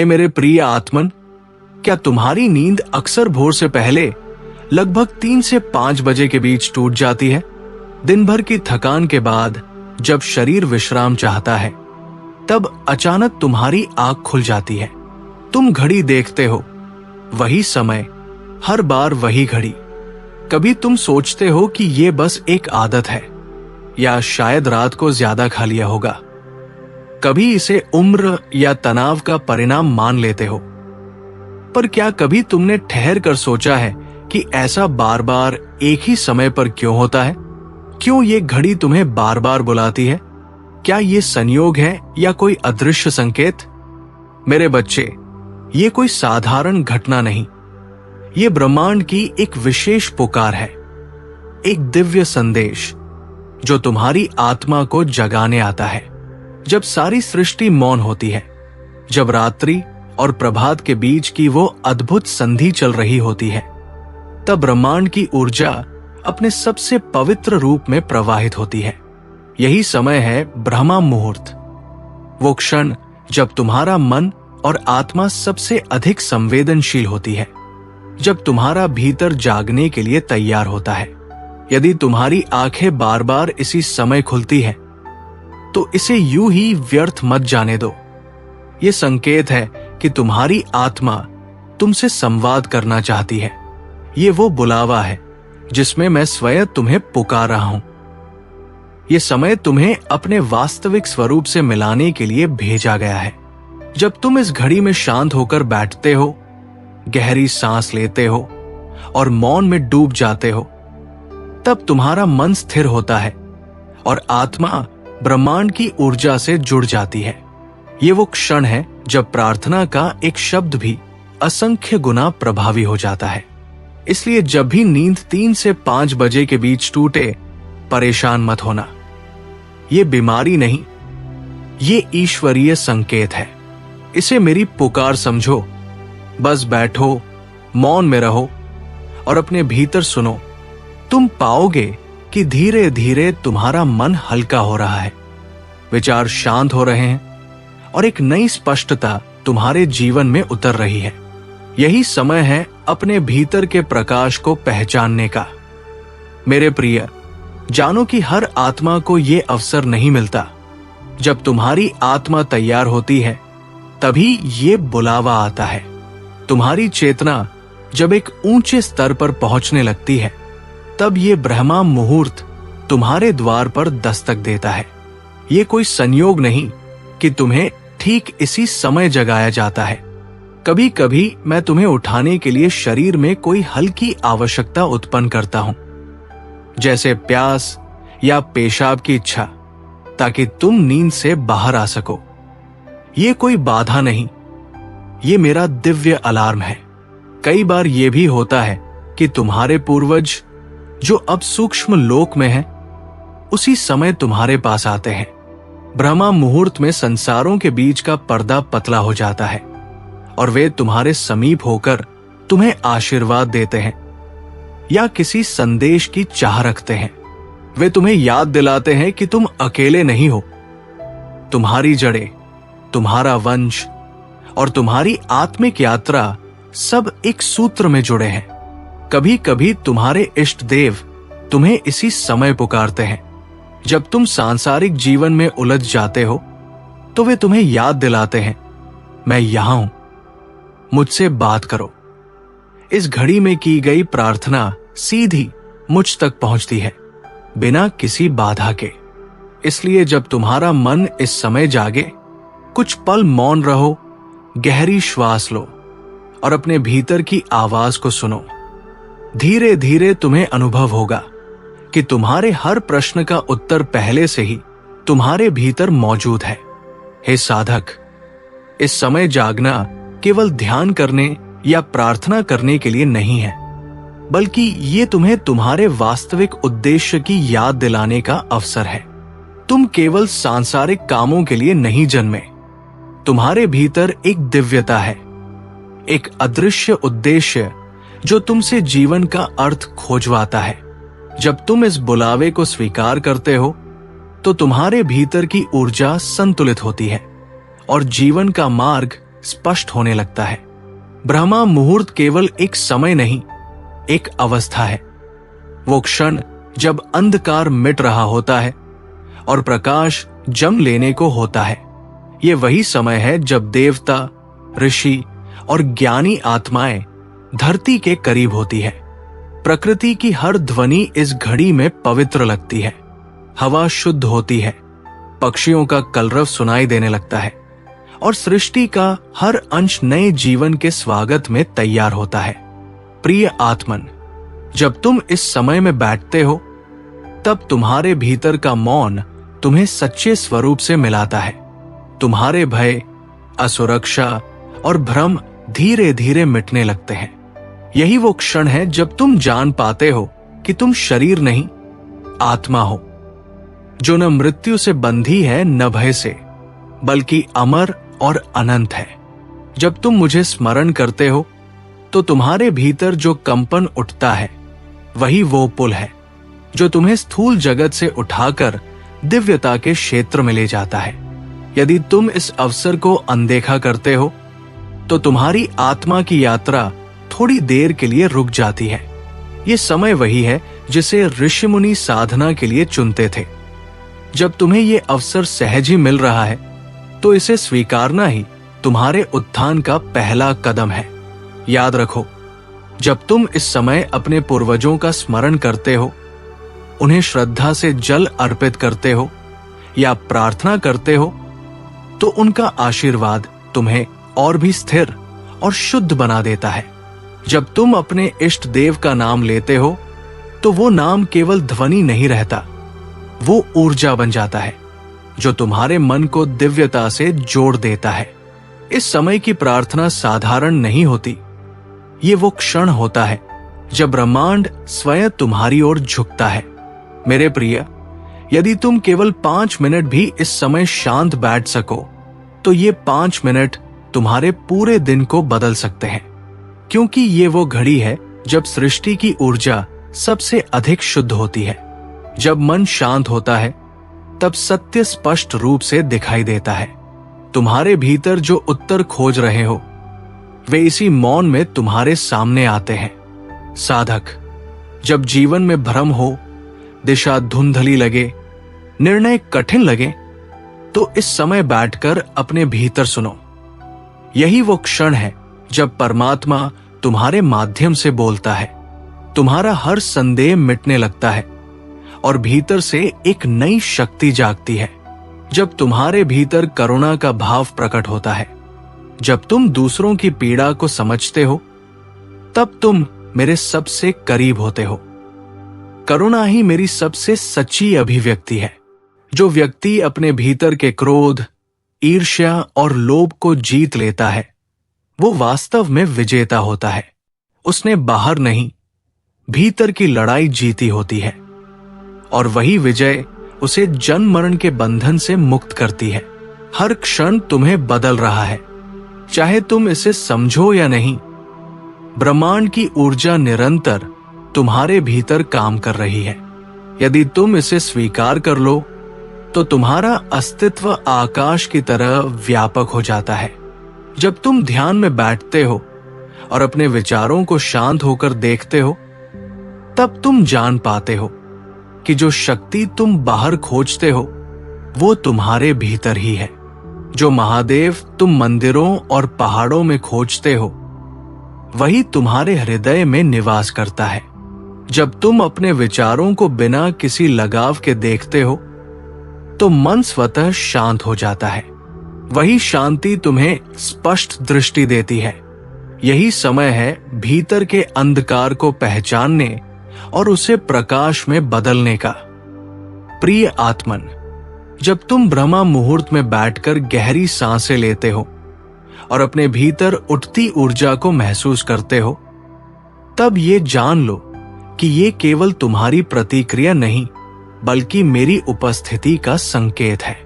हे मेरे प्रिय आत्मन, क्या तुम्हारी नींद अक्सर भोर से पहले लगभग 3 से 5 बजे के बीच टूट जाती है? दिन भर की थकान के बाद जब शरीर विश्राम चाहता है, तब अचानक तुम्हारी आंख खुल जाती है। तुम घड़ी देखते हो, वही समय, हर बार वही घड़ी। कभी तुम सोचते हो कि ये बस एक आदत है, या शायद रात को ज्यादा खा लिया होगा। कभी इसे उम्र या तनाव का परिणाम मान लेते हो। पर क्या कभी तुमने ठहर कर सोचा है कि ऐसा बार बार एक ही समय पर क्यों होता है? क्यों ये घड़ी तुम्हें बार बार बुलाती है? क्या ये संयोग है या कोई अदृश्य संकेत? मेरे बच्चे, ये कोई साधारण घटना नहीं, ये ब्रह्मांड की एक विशेष पुकार है, एक दिव्य संदेश जो तुम्हारी आत्मा को जगाने आता है। जब सारी सृष्टि मौन होती है, जब रात्रि और प्रभात के बीच की वो अद्भुत संधि चल रही होती है, तब ब्रह्मांड की ऊर्जा अपने सबसे पवित्र रूप में प्रवाहित होती है। यही समय है ब्रह्मा मुहूर्त, वो क्षण जब तुम्हारा मन और आत्मा सबसे अधिक संवेदनशील होती है, जब तुम्हारा भीतर जागने के लिए तैयार होता है। यदि तुम्हारी आंखें बार बार इसी समय खुलती हैं, तो इसे यूं ही व्यर्थ मत जाने दो। ये संकेत है कि तुम्हारी आत्मा तुमसे संवाद करना चाहती है। ये वो बुलावा है जिसमें मैं स्वयं तुम्हें पुकार रहा हूं। ये समय तुम्हें अपने वास्तविक स्वरूप से मिलाने के लिए भेजा गया है। जब तुम इस घड़ी में शांत होकर बैठते हो, गहरी सांस लेते हो और मौन में डूब जाते हो, तब तुम्हारा मन स्थिर होता है और आत्मा ब्रह्मांड की ऊर्जा से जुड़ जाती है। ये वो क्षण है जब प्रार्थना का एक शब्द भी असंख्य गुना प्रभावी हो जाता है। इसलिए जब भी नींद 3 से 5 बजे के बीच टूटे, परेशान मत होना। ये बीमारी नहीं, ये ईश्वरीय संकेत है। इसे मेरी पुकार समझो। बस बैठो, मौन में रहो और अपने भीतर सुनो। तुम पाओगे कि धीरे धीरे तुम्हारा मन हल्का हो रहा है, विचार शांत हो रहे हैं और एक नई स्पष्टता तुम्हारे जीवन में उतर रही है। यही समय है अपने भीतर के प्रकाश को पहचानने का। मेरे प्रिय, जानो कि हर आत्मा को यह अवसर नहीं मिलता। जब तुम्हारी आत्मा तैयार होती है, तभी ये बुलावा आता है। तुम्हारी चेतना जब एक ऊंचे स्तर पर पहुंचने लगती है, तब ये ब्रह्मा मुहूर्त तुम्हारे द्वार पर दस्तक देता है। ये कोई संयोग नहीं कि तुम्हें ठीक इसी समय जगाया जाता है। कभी कभी मैं तुम्हें उठाने के लिए शरीर में कोई हल्की आवश्यकता उत्पन्न करता हूं, जैसे प्यास या पेशाब की इच्छा, ताकि तुम नींद से बाहर आ सको। ये कोई बाधा नहीं, ये मेरा दिव्य अलार्म है। कई बार ये भी होता है कि तुम्हारे पूर्वज जो अब सूक्ष्म लोक में हैं, उसी समय तुम्हारे पास आते हैं। ब्रह्मा मुहूर्त में संसारों के बीच का पर्दा पतला हो जाता है और वे तुम्हारे समीप होकर तुम्हें आशीर्वाद देते हैं या किसी संदेश की चाह रखते हैं। वे तुम्हें याद दिलाते हैं कि तुम अकेले नहीं हो। तुम्हारी जड़ें, तुम्हारा वंश और तुम्हारी आत्मिक यात्रा सब एक सूत्र में जुड़े हैं। कभी कभी तुम्हारे इष्ट देव तुम्हें इसी समय पुकारते हैं। जब तुम सांसारिक जीवन में उलझ जाते हो, तो वे तुम्हें याद दिलाते हैं, मैं यहां हूं, मुझसे बात करो। इस घड़ी में की गई प्रार्थना सीधी मुझ तक पहुंचती है, बिना किसी बाधा के। इसलिए जब तुम्हारा मन इस समय जागे, कुछ पल मौन रहो, गहरी श्वास लो और अपने भीतर की आवाज को सुनो। धीरे धीरे तुम्हें अनुभव होगा कि तुम्हारे हर प्रश्न का उत्तर पहले से ही तुम्हारे भीतर मौजूद है। हे साधक, इस समय जागना केवल ध्यान करने या प्रार्थना करने के लिए नहीं है, बल्कि ये तुम्हें तुम्हारे वास्तविक उद्देश्य की याद दिलाने का अवसर है। तुम केवल सांसारिक कामों के लिए नहीं जन्मे। तुम्हारे भीतर एक दिव्यता है, एक अदृश्य उद्देश्य जो तुमसे जीवन का अर्थ खोजवाता है। जब तुम इस बुलावे को स्वीकार करते हो, तो तुम्हारे भीतर की ऊर्जा संतुलित होती है और जीवन का मार्ग स्पष्ट होने लगता है। ब्रह्मा मुहूर्त केवल एक समय नहीं, एक अवस्था है। वो क्षण जब अंधकार मिट रहा होता है और प्रकाश जन्म लेने को होता है। ये वही समय है जब देवता, ऋषि और ज्ञानी आत्माएं धरती के करीब होती है। प्रकृति की हर ध्वनि इस घड़ी में पवित्र लगती है। हवा शुद्ध होती है, पक्षियों का कलरव सुनाई देने लगता है और सृष्टि का हर अंश नए जीवन के स्वागत में तैयार होता है। प्रिय आत्मन, जब तुम इस समय में बैठते हो, तब तुम्हारे भीतर का मौन तुम्हें सच्चे स्वरूप से मिलाता है। तुम्हारे भय, असुरक्षा और भ्रम धीरे धीरे मिटने लगते हैं। यही वो क्षण है जब तुम जान पाते हो कि तुम शरीर नहीं, आत्मा हो, जो न मृत्यु से बंधी है न भय से, बल्कि अमर और अनंत है। जब तुम मुझे स्मरण करते हो तो तुम्हारे भीतर जो कंपन उठता है, वही वो पुल है जो तुम्हें स्थूल जगत से उठाकर दिव्यता के क्षेत्र में ले जाता है। यदि तुम इस अवसर को अनदेखा करते हो तो तुम्हारी आत्मा की यात्रा थोड़ी देर के लिए रुक जाती है। ये समय वही है जिसे ऋषि मुनि साधना के लिए चुनते थे। जब तुम्हें ये अवसर सहज ही मिल रहा है तो इसे स्वीकारना ही तुम्हारे उत्थान का पहला कदम है। याद रखो, जब तुम इस समय अपने पूर्वजों का स्मरण करते हो, उन्हें श्रद्धा से जल अर्पित करते हो या प्रार्थना करते हो, तो उनका आशीर्वाद तुम्हें और भी स्थिर और शुद्ध बना देता है। जब तुम अपने इष्ट देव का नाम लेते हो तो वो नाम केवल ध्वनि नहीं रहता, वो ऊर्जा बन जाता है जो तुम्हारे मन को दिव्यता से जोड़ देता है। इस समय की प्रार्थना साधारण नहीं होती। ये वो क्षण होता है जब ब्रह्मांड स्वयं तुम्हारी ओर झुकता है। मेरे प्रिय, यदि तुम केवल 5 मिनट भी इस समय शांत बैठ सको तो ये 5 मिनट तुम्हारे पूरे दिन को बदल सकते हैं, क्योंकि ये वो घड़ी है जब सृष्टि की ऊर्जा सबसे अधिक शुद्ध होती है। जब मन शांत होता है तब सत्य स्पष्ट रूप से दिखाई देता है। तुम्हारे भीतर जो उत्तर खोज रहे हो वे इसी मौन में तुम्हारे सामने आते हैं। साधक, जब जीवन में भ्रम हो, दिशा धुंधली लगे, निर्णय कठिन लगे, तो इस समय बैठकर अपने भीतर सुनो। यही वो क्षण है जब परमात्मा तुम्हारे माध्यम से बोलता है। तुम्हारा हर संदेह मिटने लगता है और भीतर से एक नई शक्ति जागती है। जब तुम्हारे भीतर करुणा का भाव प्रकट होता है, जब तुम दूसरों की पीड़ा को समझते हो, तब तुम मेरे सबसे करीब होते हो। करुणा ही मेरी सबसे सच्ची अभिव्यक्ति है। जो व्यक्ति अपने भीतर के क्रोध, ईर्ष्या और लोभ को जीत लेता है, वो वास्तव में विजेता होता है। उसने बाहर नहीं, भीतर की लड़ाई जीती होती है और वही विजय उसे जन्म मरण के बंधन से मुक्त करती है। हर क्षण तुम्हें बदल रहा है, चाहे तुम इसे समझो या नहीं। ब्रह्मांड की ऊर्जा निरंतर तुम्हारे भीतर काम कर रही है। यदि तुम इसे स्वीकार कर लो तो तुम्हारा अस्तित्व आकाश की तरह व्यापक हो जाता है। जब तुम ध्यान में बैठते हो और अपने विचारों को शांत होकर देखते हो, तब तुम जान पाते हो कि जो शक्ति तुम बाहर खोजते हो वो तुम्हारे भीतर ही है। जो महादेव तुम मंदिरों और पहाड़ों में खोजते हो, वही तुम्हारे हृदय में निवास करता है। जब तुम अपने विचारों को बिना किसी लगाव के देखते हो तो मन स्वतः शांत हो जाता है। वही शांति तुम्हें स्पष्ट दृष्टि देती है। यही समय है भीतर के अंधकार को पहचानने और उसे प्रकाश में बदलने का। प्रिय आत्मन, जब तुम ब्रह्मा मुहूर्त में बैठकर गहरी सांसें लेते हो और अपने भीतर उठती ऊर्जा को महसूस करते हो, तब ये जान लो कि ये केवल तुम्हारी प्रतिक्रिया नहीं, बल्कि मेरी उपस्थिति का संकेत है।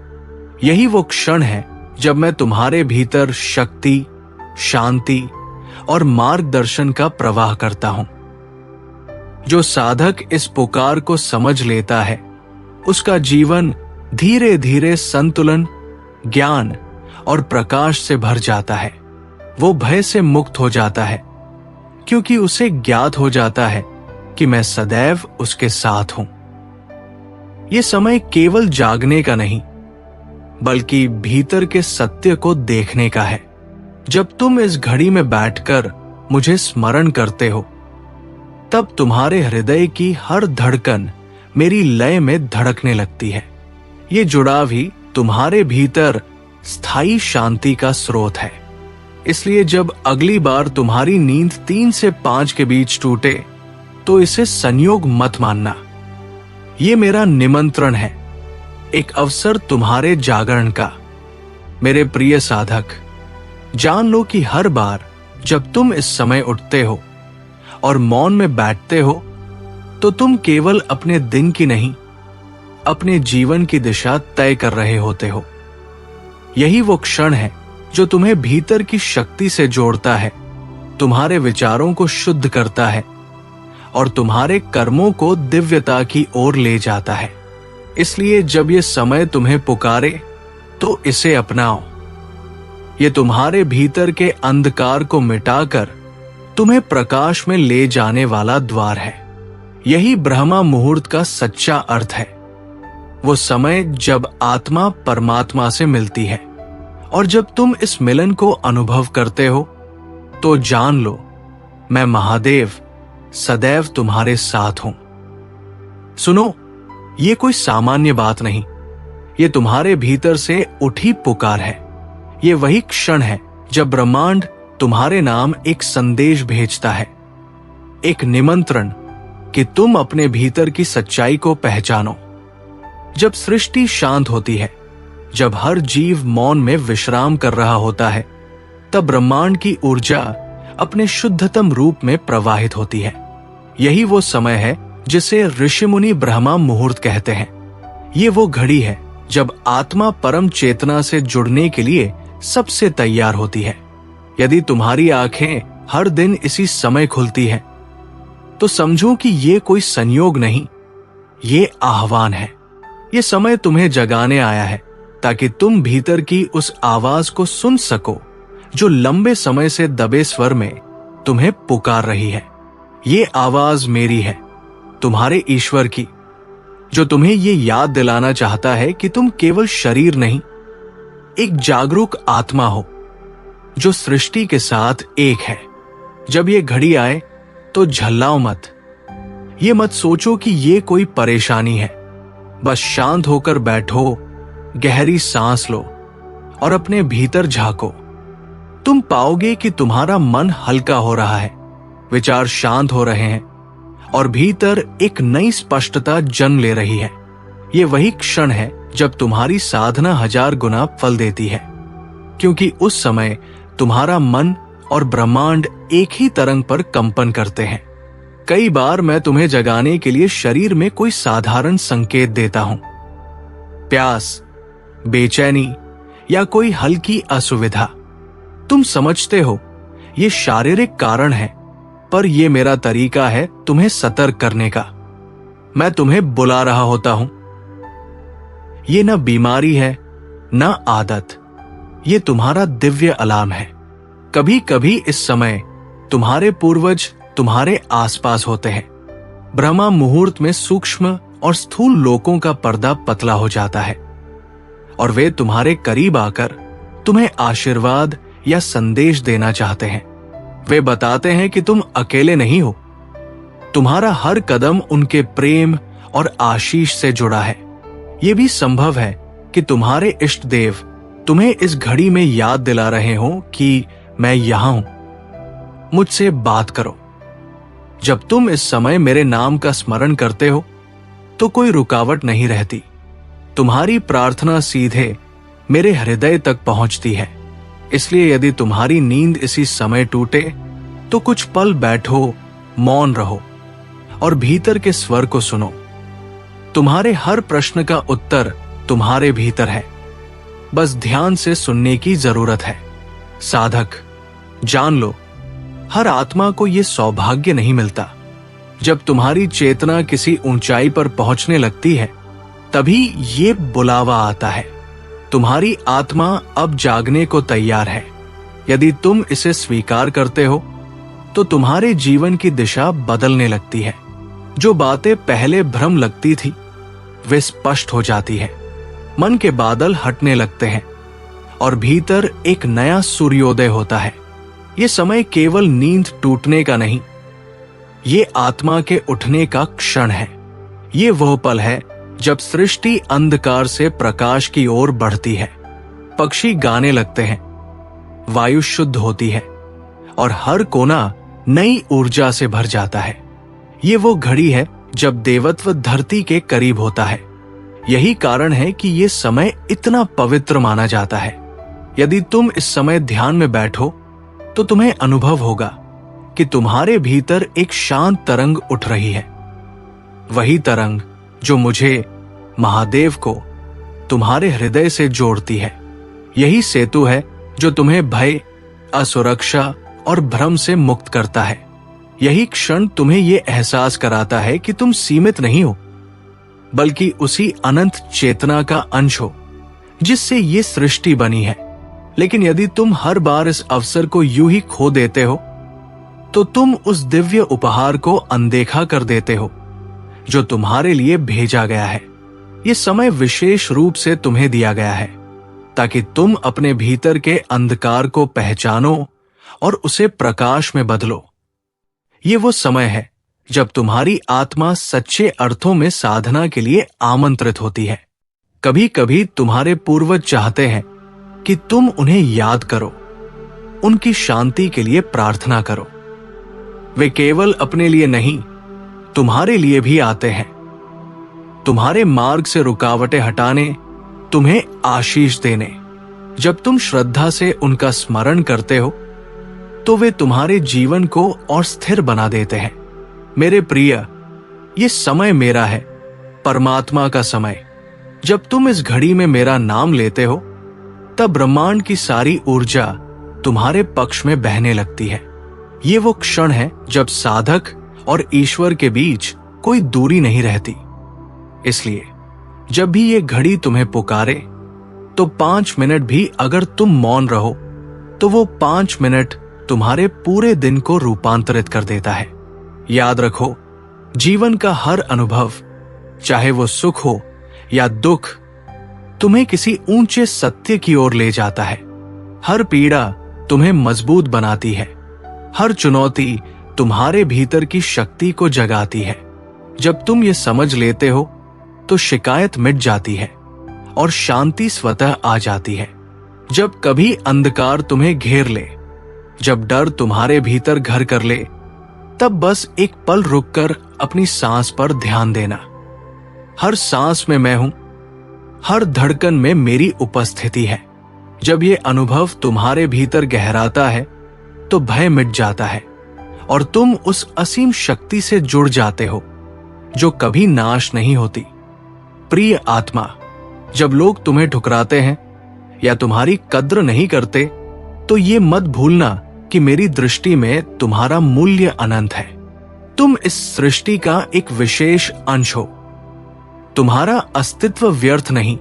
यही वो क्षण है जब मैं तुम्हारे भीतर शक्ति, शांति और मार्गदर्शन का प्रवाह करता हूं। जो साधक इस पुकार को समझ लेता है, उसका जीवन धीरे धीरे संतुलन, ज्ञान और प्रकाश से भर जाता है। वो भय से मुक्त हो जाता है, क्योंकि उसे ज्ञात हो जाता है कि मैं सदैव उसके साथ हूं। ये समय केवल जागने का नहीं, बल्कि भीतर के सत्य को देखने का है। जब तुम इस घड़ी में बैठकर मुझे स्मरण करते हो, तब तुम्हारे हृदय की हर धड़कन मेरी लय में धड़कने लगती है। ये जुड़ाव ही तुम्हारे भीतर स्थायी शांति का स्रोत है। इसलिए जब अगली बार तुम्हारी नींद 3 से 5 के बीच टूटे, तो इसे संयोग मत मानना। ये मेरा निमंत्रण है, एक अवसर तुम्हारे जागरण का। मेरे प्रिय साधक, जान लो कि हर बार जब तुम इस समय उठते हो और मौन में बैठते हो, तो तुम केवल अपने दिन की नहीं, अपने जीवन की दिशा तय कर रहे होते हो। यही वो क्षण है जो तुम्हें भीतर की शक्ति से जोड़ता है, तुम्हारे विचारों को शुद्ध करता है और तुम्हारे कर्मों को दिव्यता की ओर ले जाता है। इसलिए जब ये समय तुम्हें पुकारे, तो इसे अपनाओ। ये तुम्हारे भीतर के अंधकार को मिटाकर तुम्हें प्रकाश में ले जाने वाला द्वार है। यही ब्रह्मा मुहूर्त का सच्चा अर्थ है। वो समय जब आत्मा परमात्मा से मिलती है, और जब तुम इस मिलन को अनुभव करते हो, तो जान लो मैं महादेव सदैव तुम्हारे साथ हूं। सुनो, ये कोई सामान्य बात नहीं, ये तुम्हारे भीतर से उठी पुकार है। ये वही क्षण है जब ब्रह्मांड तुम्हारे नाम एक संदेश भेजता है, एक निमंत्रण कि तुम अपने भीतर की सच्चाई को पहचानो। जब सृष्टि शांत होती है, जब हर जीव मौन में विश्राम कर रहा होता है, तब ब्रह्मांड की ऊर्जा अपने शुद्धतम रूप में प्रवाहित होती है। यही वो समय है जिसे ऋषिमुनि ब्रह्मा मुहूर्त कहते हैं। ये वो घड़ी है जब आत्मा परम चेतना से जुड़ने के लिए सबसे तैयार होती है। यदि तुम्हारी आंखें हर दिन इसी समय खुलती हैं, तो समझो कि ये कोई संयोग नहीं, ये आह्वान है। ये समय तुम्हें जगाने आया है, ताकि तुम भीतर की उस आवाज को सुन सको जो लंबे समय से दबे स्वर में तुम्हें पुकार रही है। ये आवाज मेरी है, तुम्हारे ईश्वर की, जो तुम्हें ये याद दिलाना चाहता है कि तुम केवल शरीर नहीं, एक जागरूक आत्मा हो जो सृष्टि के साथ एक है। जब ये घड़ी आए तो झल्लाओ मत। ये मत सोचो कि ये कोई परेशानी है। बस शांत होकर बैठो, गहरी सांस लो और अपने भीतर झांको। तुम पाओगे कि तुम्हारा मन हल्का हो रहा है, विचार शांत हो रहे हैं और भीतर एक नई स्पष्टता जन्म ले रही है। ये वही क्षण है जब तुम्हारी साधना 1000 गुना फल देती है, क्योंकि उस समय तुम्हारा मन और ब्रह्मांड एक ही तरंग पर कंपन करते हैं। कई बार मैं तुम्हें जगाने के लिए शरीर में कोई साधारण संकेत देता हूं, प्यास, बेचैनी या कोई हल्की असुविधा। तुम समझते हो ये शारीरिक कारण है, पर यह मेरा तरीका है तुम्हें सतर्क करने का। मैं तुम्हें बुला रहा होता हूं। ये न बीमारी है, न आदत, ये तुम्हारा दिव्य अलार्म है। कभी कभी इस समय तुम्हारे पूर्वज तुम्हारे आसपास होते हैं। ब्रह्मा मुहूर्त में सूक्ष्म और स्थूल लोकों का पर्दा पतला हो जाता है और वे तुम्हारे करीब आकर तुम्हें आशीर्वाद या संदेश देना चाहते हैं। वे बताते हैं कि तुम अकेले नहीं हो, तुम्हारा हर कदम उनके प्रेम और आशीष से जुड़ा है। यह भी संभव है कि तुम्हारे इष्ट देव तुम्हें इस घड़ी में याद दिला रहे हो कि मैं यहां हूं, मुझसे बात करो। जब तुम इस समय मेरे नाम का स्मरण करते हो, तो कोई रुकावट नहीं रहती। तुम्हारी प्रार्थना सीधे मेरे हृदय तक पहुंचती है। इसलिए यदि तुम्हारी नींद इसी समय टूटे, तो कुछ पल बैठो, मौन रहो और भीतर के स्वर को सुनो। तुम्हारे हर प्रश्न का उत्तर तुम्हारे भीतर है, बस ध्यान से सुनने की जरूरत है। साधक, जान लो, हर आत्मा को यह सौभाग्य नहीं मिलता। जब तुम्हारी चेतना किसी ऊंचाई पर पहुंचने लगती है, तभी ये बुलावा आता है। तुम्हारी आत्मा अब जागने को तैयार है। यदि तुम इसे स्वीकार करते हो तो तुम्हारे जीवन की दिशा बदलने लगती है। जो बातें पहले भ्रम लगती थी वे स्पष्ट हो जाती है, मन के बादल हटने लगते हैं और भीतर एक नया सूर्योदय होता है। ये समय केवल नींद टूटने का नहीं, ये आत्मा के उठने का क्षण है। ये वह पल है जब सृष्टि अंधकार से प्रकाश की ओर बढ़ती है, पक्षी गाने लगते हैं, वायु शुद्ध होती है और हर कोना नई ऊर्जा से भर जाता है। ये वो घड़ी है जब देवत्व धरती के करीब होता है। यही कारण है कि ये समय इतना पवित्र माना जाता है। यदि तुम इस समय ध्यान में बैठो तो तुम्हें अनुभव होगा कि तुम्हारे भीतर एक शांत तरंग उठ रही है। वही तरंग जो मुझे, महादेव को, तुम्हारे हृदय से जोड़ती है। यही सेतु है जो तुम्हें भय, असुरक्षा और भ्रम से मुक्त करता है। यही क्षण तुम्हें यह एहसास कराता है कि तुम सीमित नहीं हो, बल्कि उसी अनंत चेतना का अंश हो जिससे ये सृष्टि बनी है। लेकिन यदि तुम हर बार इस अवसर को यूं ही खो देते हो तो तुम उस दिव्य उपहार को अनदेखा कर देते हो जो तुम्हारे लिए भेजा गया है। ये समय विशेष रूप से तुम्हें दिया गया है ताकि तुम अपने भीतर के अंधकार को पहचानो और उसे प्रकाश में बदलो। ये वो समय है जब तुम्हारी आत्मा सच्चे अर्थों में साधना के लिए आमंत्रित होती है। कभी कभी तुम्हारे पूर्वज चाहते हैं कि तुम उन्हें याद करो, उनकी शांति के लिए प्रार्थना करो। वे केवल अपने लिए नहीं, तुम्हारे लिए भी आते हैं, तुम्हारे मार्ग से रुकावटें हटाने, तुम्हें आशीष देने। जब तुम श्रद्धा से उनका स्मरण करते हो तो वे तुम्हारे जीवन को और स्थिर बना देते हैं। मेरे प्रिय, ये समय मेरा है, परमात्मा का समय। जब तुम इस घड़ी में मेरा नाम लेते हो तब ब्रह्मांड की सारी ऊर्जा तुम्हारे पक्ष में बहने लगती है। ये वो क्षण है जब साधक और ईश्वर के बीच कोई दूरी नहीं रहती। इसलिए जब भी ये घड़ी तुम्हें पुकारे तो 5 मिनट भी अगर तुम मौन रहो तो वो 5 मिनट तुम्हारे पूरे दिन को रूपांतरित कर देता है। याद रखो, जीवन का हर अनुभव, चाहे वो सुख हो या दुख, तुम्हें किसी ऊंचे सत्य की ओर ले जाता है। हर पीड़ा तुम्हें मजबूत बनाती है, हर चुनौती तुम्हारे भीतर की शक्ति को जगाती है। जब तुम ये समझ लेते हो तो शिकायत मिट जाती है और शांति स्वतः आ जाती है। जब कभी अंधकार तुम्हें घेर ले, जब डर तुम्हारे भीतर घर कर ले, तब बस एक पल रुककर अपनी सांस पर ध्यान देना। हर सांस में मैं हूं, हर धड़कन में मेरी उपस्थिति है। जब ये अनुभव तुम्हारे भीतर गहराता है तो भय मिट जाता है और तुम उस असीम शक्ति से जुड़ जाते हो जो कभी नाश नहीं होती। प्रिय आत्मा, जब लोग तुम्हें ठुकराते हैं या तुम्हारी कद्र नहीं करते तो ये मत भूलना कि मेरी दृष्टि में तुम्हारा मूल्य अनंत है। तुम इस सृष्टि का एक विशेष अंश हो। तुम्हारा अस्तित्व व्यर्थ नहीं,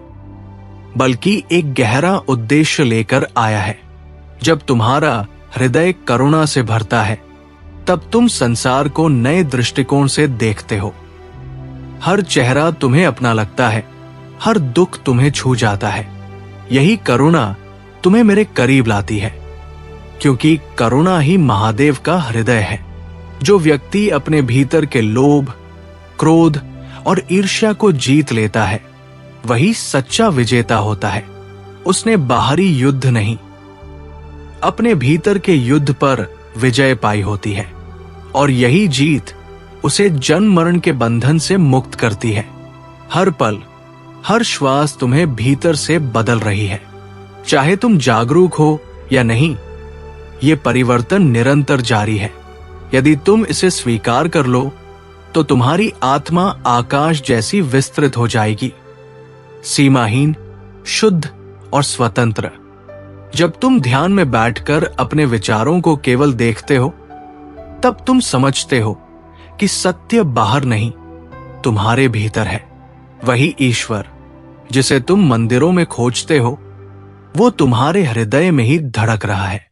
बल्कि एक गहरा उद्देश्य लेकर आया है। जब तुम्हारा हृदय करुणा से भरता है तब तुम संसार को नए दृष्टिकोण से देखते हो। हर चेहरा तुम्हें अपना लगता है, हर दुख तुम्हें छू जाता है। यही करुणा तुम्हें मेरे करीब लाती है, क्योंकि करुणा ही महादेव का हृदय है। जो व्यक्ति अपने भीतर के लोभ, क्रोध और ईर्ष्या को जीत लेता है वही सच्चा विजेता होता है। उसने बाहरी युद्ध नहीं, अपने भीतर के युद्ध पर विजय पाई होती है और यही जीत उसे जन्म मरण के बंधन से मुक्त करती है। हर पल, हर श्वास तुम्हें भीतर से बदल रही है। चाहे तुम जागरूक हो या नहीं, ये परिवर्तन निरंतर जारी है। यदि तुम इसे स्वीकार कर लो तो तुम्हारी आत्मा आकाश जैसी विस्तृत हो जाएगी, सीमाहीन, शुद्ध और स्वतंत्र। जब तुम ध्यान में बैठकर अपने विचारों को केवल देखते हो तब तुम समझते हो कि सत्य बाहर नहीं, तुम्हारे भीतर है। वही ईश्वर जिसे तुम मंदिरों में खोजते हो वो तुम्हारे हृदय में ही धड़क रहा है।